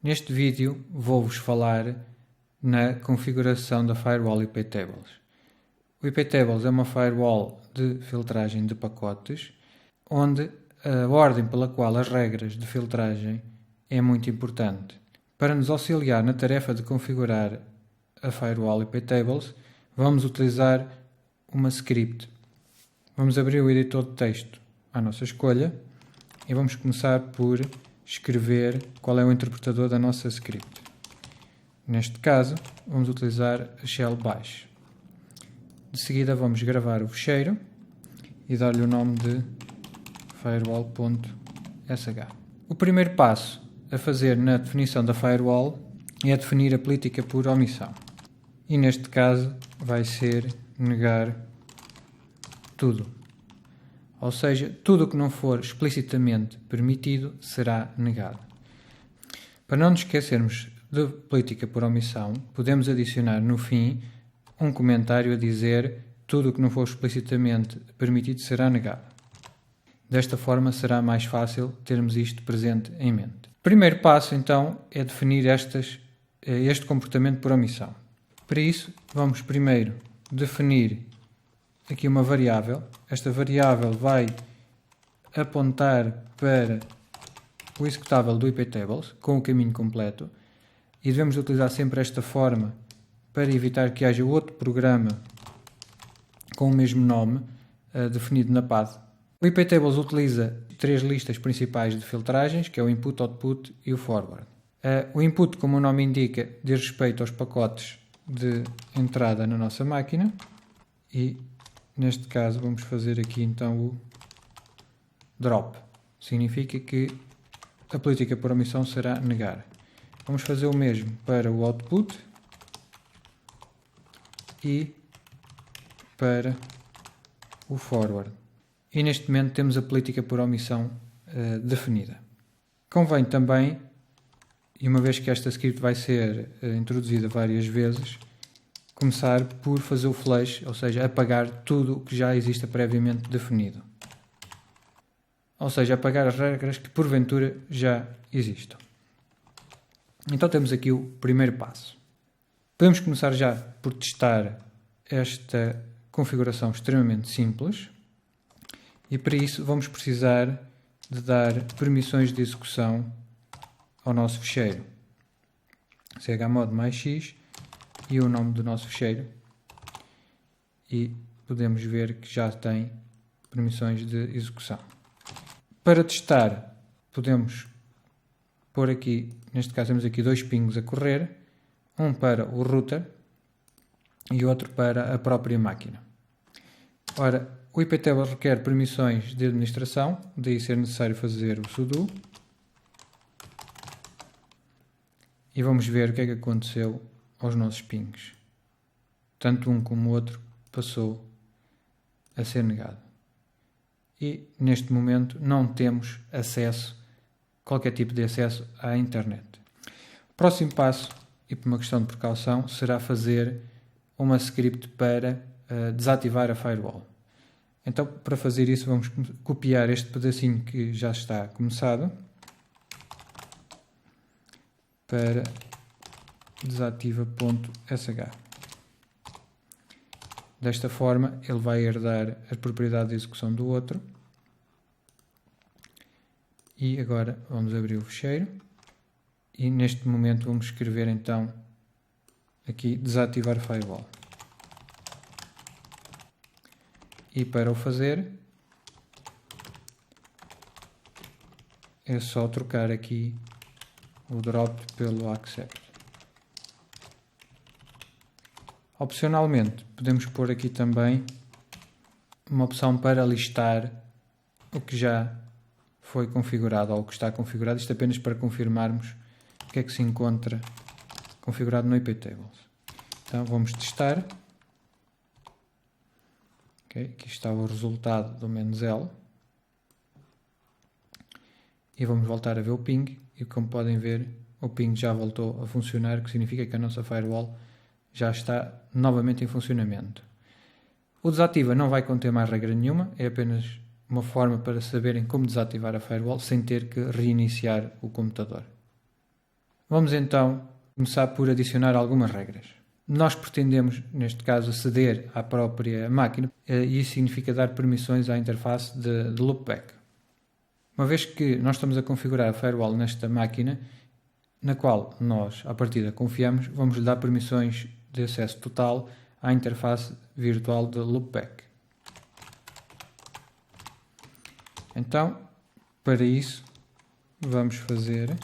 Neste vídeo vou-vos falar na configuração da Firewall iptables. O iptables é uma firewall de filtragem de pacotes, onde a ordem pela qual as regras de filtragem é muito importante. Para nos auxiliar na tarefa de configurar a Firewall iptables, vamos utilizar uma script. Vamos abrir o editor de texto à nossa escolha e vamos começar por escrever qual é o interpretador da nossa script. Neste caso, vamos utilizar a shell bash. De seguida vamos gravar o fecheiro e dar-lhe o nome de firewall.sh. O primeiro passo a fazer na definição da firewall é definir a política por omissão. E neste caso vai ser negar tudo. Ou seja, tudo o que não for explicitamente permitido será negado. Para não nos esquecermos de política por omissão, podemos adicionar no fim um comentário a dizer tudo o que não for explicitamente permitido será negado. Desta forma será mais fácil termos isto presente em mente. O primeiro passo então é definir este comportamento por omissão. Para isso vamos primeiro definir aqui uma variável. Esta variável vai apontar para o executável do iptables com o caminho completo e devemos utilizar sempre esta forma para evitar que haja outro programa com o mesmo nome definido na PAD. O iptables utiliza três listas principais de filtragens, que é o input, output e o forward. O input, como o nome indica, diz respeito aos pacotes de entrada na nossa máquina e neste caso vamos fazer aqui então o drop. Significa que a política por omissão será negar. Vamos fazer o mesmo para o output e para o forward. E neste momento temos a política por omissão definida. Convém também, e uma vez que esta script vai ser introduzida várias vezes, começar por fazer o flush, ou seja, apagar tudo o que já exista previamente definido. Ou seja, apagar as regras que porventura já existam. Então temos aqui o primeiro passo. Podemos começar já por testar esta configuração extremamente simples e para isso vamos precisar de dar permissões de execução ao nosso fecheiro. chmod mais x e o nome do nosso fecheiro e podemos ver que já tem permissões de execução. Para testar podemos pôr aqui, neste caso temos aqui dois pingos a correr, um para o router e outro para a própria máquina. Ora, o iptables requer permissões de administração, daí ser necessário fazer o sudo e vamos ver o que é que aconteceu aos nossos pings. Tanto um como o outro passou a ser negado. E neste momento não temos qualquer tipo de acesso à internet. O próximo passo, e por uma questão de precaução, será fazer uma script para desativar a firewall. Então, para fazer isso, vamos copiar este pedacinho que já está começado para desativa.sh. Desta forma, ele vai herdar as propriedades de execução do outro. E agora vamos abrir o fecheiro. E neste momento vamos escrever então aqui desativar firewall. E para o fazer é só trocar aqui o drop pelo accept. Opcionalmente, podemos pôr aqui também uma opção para listar o que já foi configurado ou o que está configurado, isto apenas para confirmarmos o que é que se encontra configurado no iptables. Então vamos testar. Okay, aqui está o resultado do "-l". E vamos voltar a ver o ping e como podem ver o ping já voltou a funcionar, o que significa que a nossa firewall já está novamente em funcionamento. O desativa não vai conter mais regra nenhuma, é apenas uma forma para saberem como desativar a firewall sem ter que reiniciar o computador. Vamos então começar por adicionar algumas regras. Nós pretendemos, neste caso, aceder à própria máquina e isso significa dar permissões à interface de loopback. Uma vez que nós estamos a configurar a firewall nesta máquina, na qual nós, à partida, confiamos, vamos lhe dar permissões de acesso total à interface virtual de loopback. Então, para isso, vamos fazer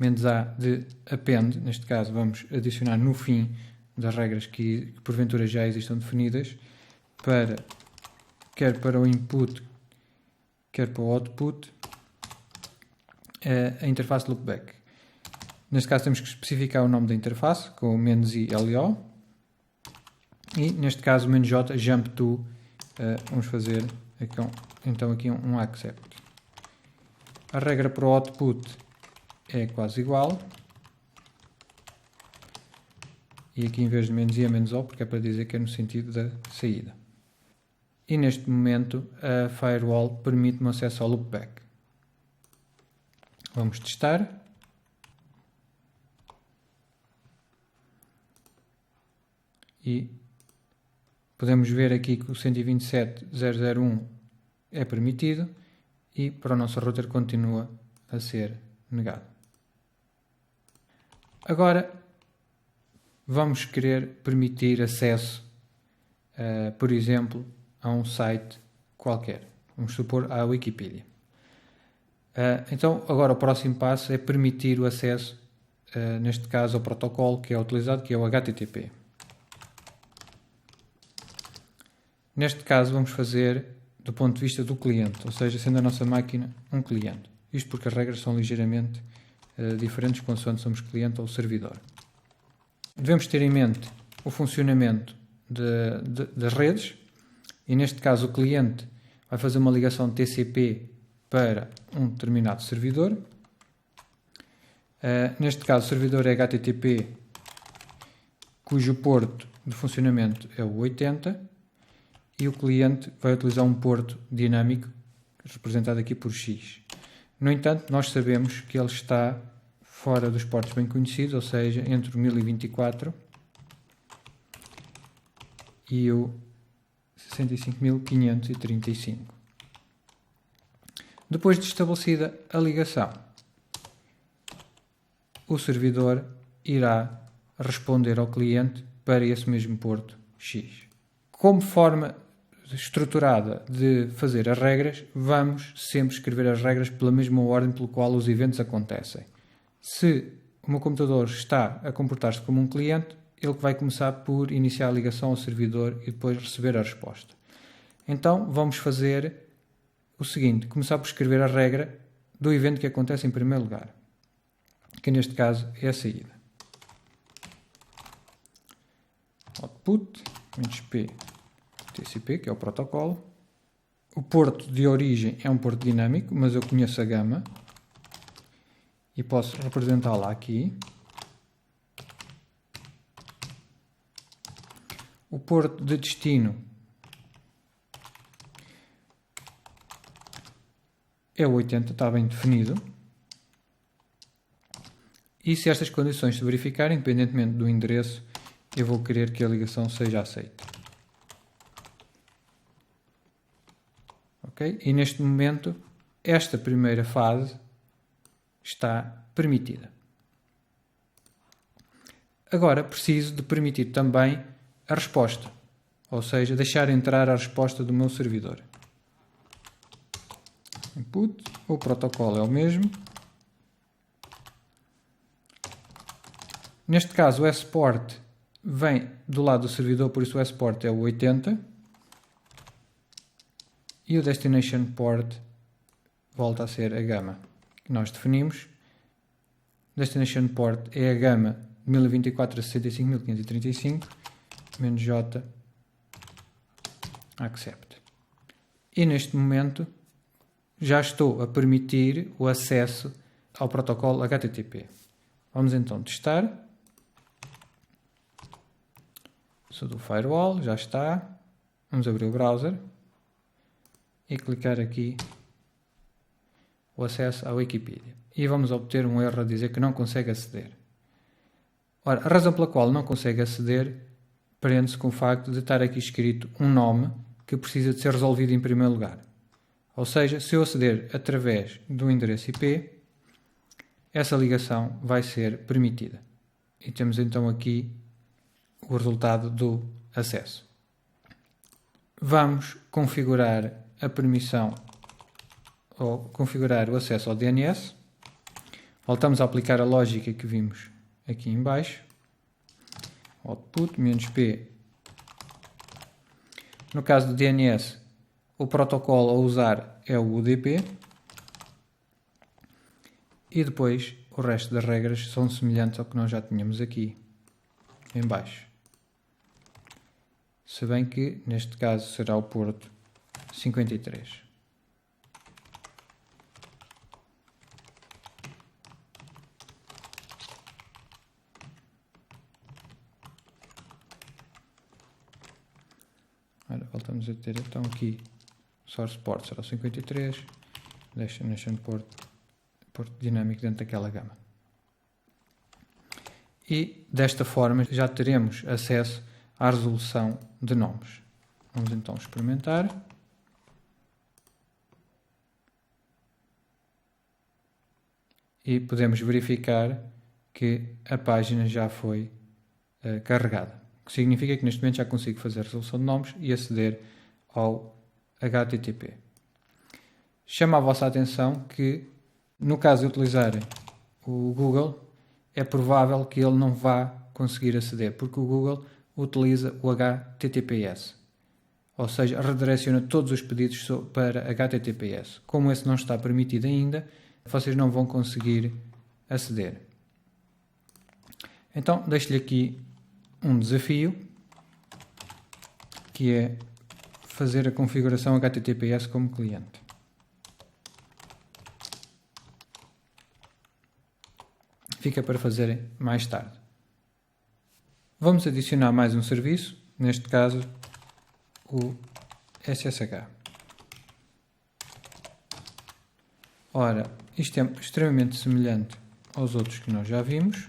-a de append, neste caso vamos adicionar no fim das regras que porventura já existam definidas, quer para o input, quer para o output, a interface loopback. Neste caso temos que especificar o nome da interface com -i-lo e neste caso -j jump to, vamos fazer então aqui um accept. A regra para o output é quase igual. E aqui em vez de -i é -o, porque é para dizer que é no sentido da saída. E neste momento a firewall permite-me acesso ao loopback. Vamos testar. E podemos ver aqui que o 127.0.0.1 é permitido e para o nosso router continua a ser negado. Agora vamos querer permitir acesso, por exemplo, a um site qualquer. Vamos supor à Wikipedia. Então agora o próximo passo é permitir o acesso, neste caso ao protocolo que é utilizado, que é o HTTP. Neste caso vamos fazer do ponto de vista do cliente, ou seja, sendo a nossa máquina um cliente. Isto porque as regras são ligeiramente diferentes consoante somos cliente ou servidor. Devemos ter em mente o funcionamento das redes e neste caso o cliente vai fazer uma ligação TCP para um determinado servidor. Neste caso o servidor é HTTP cujo porto de funcionamento é o 80 e o cliente vai utilizar um porto dinâmico representado aqui por X. No entanto, nós sabemos que ele está fora dos portos bem conhecidos, ou seja, entre o 1024 e o 65.535. Depois de estabelecida a ligação, o servidor irá responder ao cliente para esse mesmo porto X. Como forma estruturada de fazer as regras, vamos sempre escrever as regras pela mesma ordem pela qual os eventos acontecem. Se o meu computador está a comportar-se como um cliente, ele vai começar por iniciar a ligação ao servidor e depois receber a resposta. Então vamos fazer o seguinte, começar por escrever a regra do evento que acontece em primeiro lugar, que neste caso é a saída. Output, -p TCP, que é o protocolo. O porto de origem é um porto dinâmico, mas eu conheço a gama e posso representá-la aqui. O porto de destino é o 80, está bem definido. E se estas condições se verificarem, independentemente do endereço, eu vou querer que a ligação seja aceita. Okay? E neste momento, esta primeira fase está permitida. Agora preciso de permitir também a resposta, ou seja, deixar entrar a resposta do meu servidor. Input, o protocolo é o mesmo. Neste caso, o export vem do lado do servidor, por isso o export é o 80. E o destination port volta a ser a gama que nós definimos. Destination port é a gama de 1024 a 65.535, -j accept. E neste momento já estou a permitir o acesso ao protocolo HTTP. Vamos então testar. Sudo firewall, já está. Vamos abrir o browser e clicar aqui o acesso à Wikipedia. E vamos obter um erro a dizer que não consegue aceder. Ora, a razão pela qual não consegue aceder prende-se com o facto de estar aqui escrito um nome que precisa de ser resolvido em primeiro lugar. Ou seja, se eu aceder através do endereço IP, essa ligação vai ser permitida. E temos então aqui o resultado do acesso. Vamos configurar a permissão ou configurar o acesso ao DNS. Voltamos a aplicar a lógica que vimos aqui em baixo. Output -p. No caso do DNS, o protocolo a usar é o UDP. E depois o resto das regras são semelhantes ao que nós já tínhamos aqui em baixo. Se bem que neste caso será o porto 53. Ora, voltamos a ter então aqui source port será o 53, destination port dinâmico dentro daquela gama. E desta forma já teremos acesso à resolução de nomes. Vamos então experimentar. E podemos verificar que a página já foi carregada. O que significa que neste momento já consigo fazer a resolução de nomes e aceder ao HTTP. Chama a vossa atenção que, no caso de utilizarem o Google, é provável que ele não vá conseguir aceder, porque o Google utiliza o HTTPS, ou seja, redireciona todos os pedidos para HTTPS. Como esse não está permitido ainda, vocês não vão conseguir aceder. Então, deixo-lhe aqui um desafio, que é fazer a configuração HTTPS como cliente. Fica para fazer mais tarde. Vamos adicionar mais um serviço, neste caso o SSH. Ora, isto é extremamente semelhante aos outros que nós já vimos.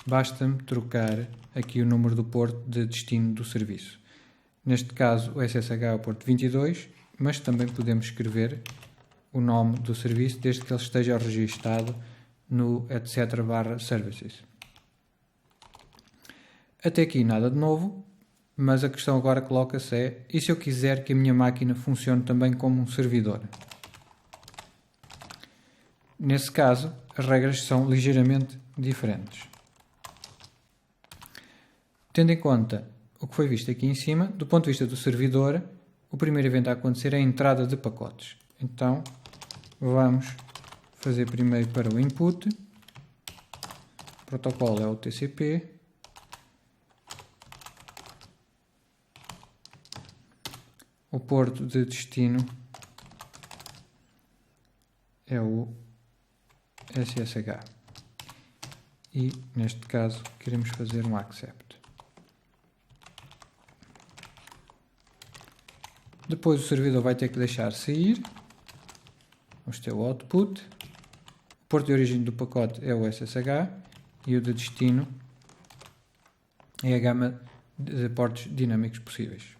Basta-me trocar aqui o número do porto de destino do serviço. Neste caso o SSH é o porto 22, mas também podemos escrever o nome do serviço desde que ele esteja registado no etc/services. Até aqui nada de novo, mas a questão agora coloca-se é: e se eu quiser que a minha máquina funcione também como um servidor? Nesse caso, as regras são ligeiramente diferentes. Tendo em conta o que foi visto aqui em cima, do ponto de vista do servidor, o primeiro evento a acontecer é a entrada de pacotes. Então, vamos fazer primeiro para o input. O protocolo é o TCP. O porto de destino é o SSH. E, neste caso, queremos fazer um accept. Depois o servidor vai ter que deixar sair. Vamos ter o output. O porto de origem do pacote é o SSH e o de destino é a gama de portos dinâmicos possíveis.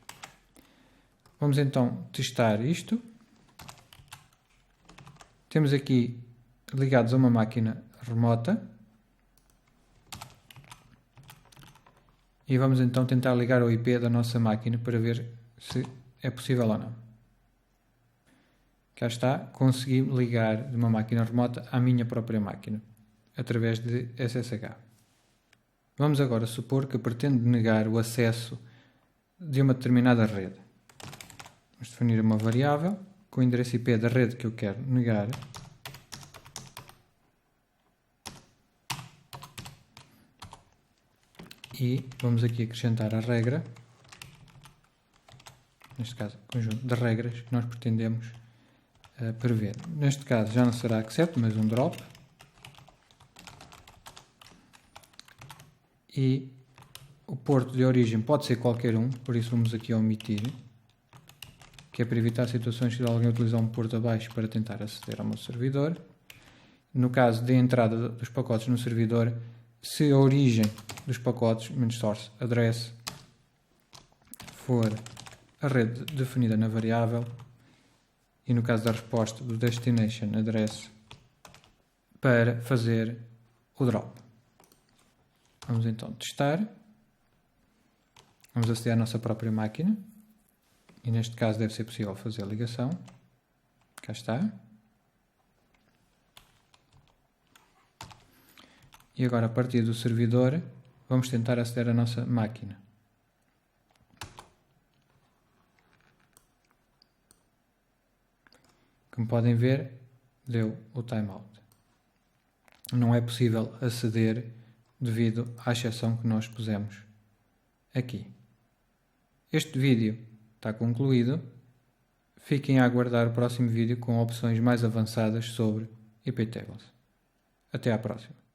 Vamos então testar isto. Temos aqui ligados a uma máquina remota. E vamos então tentar ligar ao IP da nossa máquina para ver se é possível ou não. Cá está, consegui ligar de uma máquina remota à minha própria máquina, através de SSH. Vamos agora supor que pretendo negar o acesso de uma determinada rede. Vamos definir uma variável com o endereço IP da rede que eu quero negar. E vamos aqui acrescentar a regra, neste caso, conjunto de regras que nós pretendemos prever. Neste caso já não será accept, mas um drop. E o porto de origem pode ser qualquer um, por isso vamos aqui omitir, que é para evitar situações de alguém utilizar um porto abaixo para tentar aceder ao meu servidor. No caso de entrada dos pacotes no servidor, se a origem dos pacotes, -source address, for a rede definida na variável, e no caso da resposta do destination address, para fazer o drop. Vamos então testar. Vamos aceder à nossa própria máquina. E neste caso deve ser possível fazer a ligação. Cá está. E agora, a partir do servidor, vamos tentar aceder à nossa máquina. Como podem ver, deu o timeout. Não é possível aceder devido à exceção que nós pusemos aqui. Este vídeo está concluído. Fiquem a aguardar o próximo vídeo com opções mais avançadas sobre iptables. Até à próxima.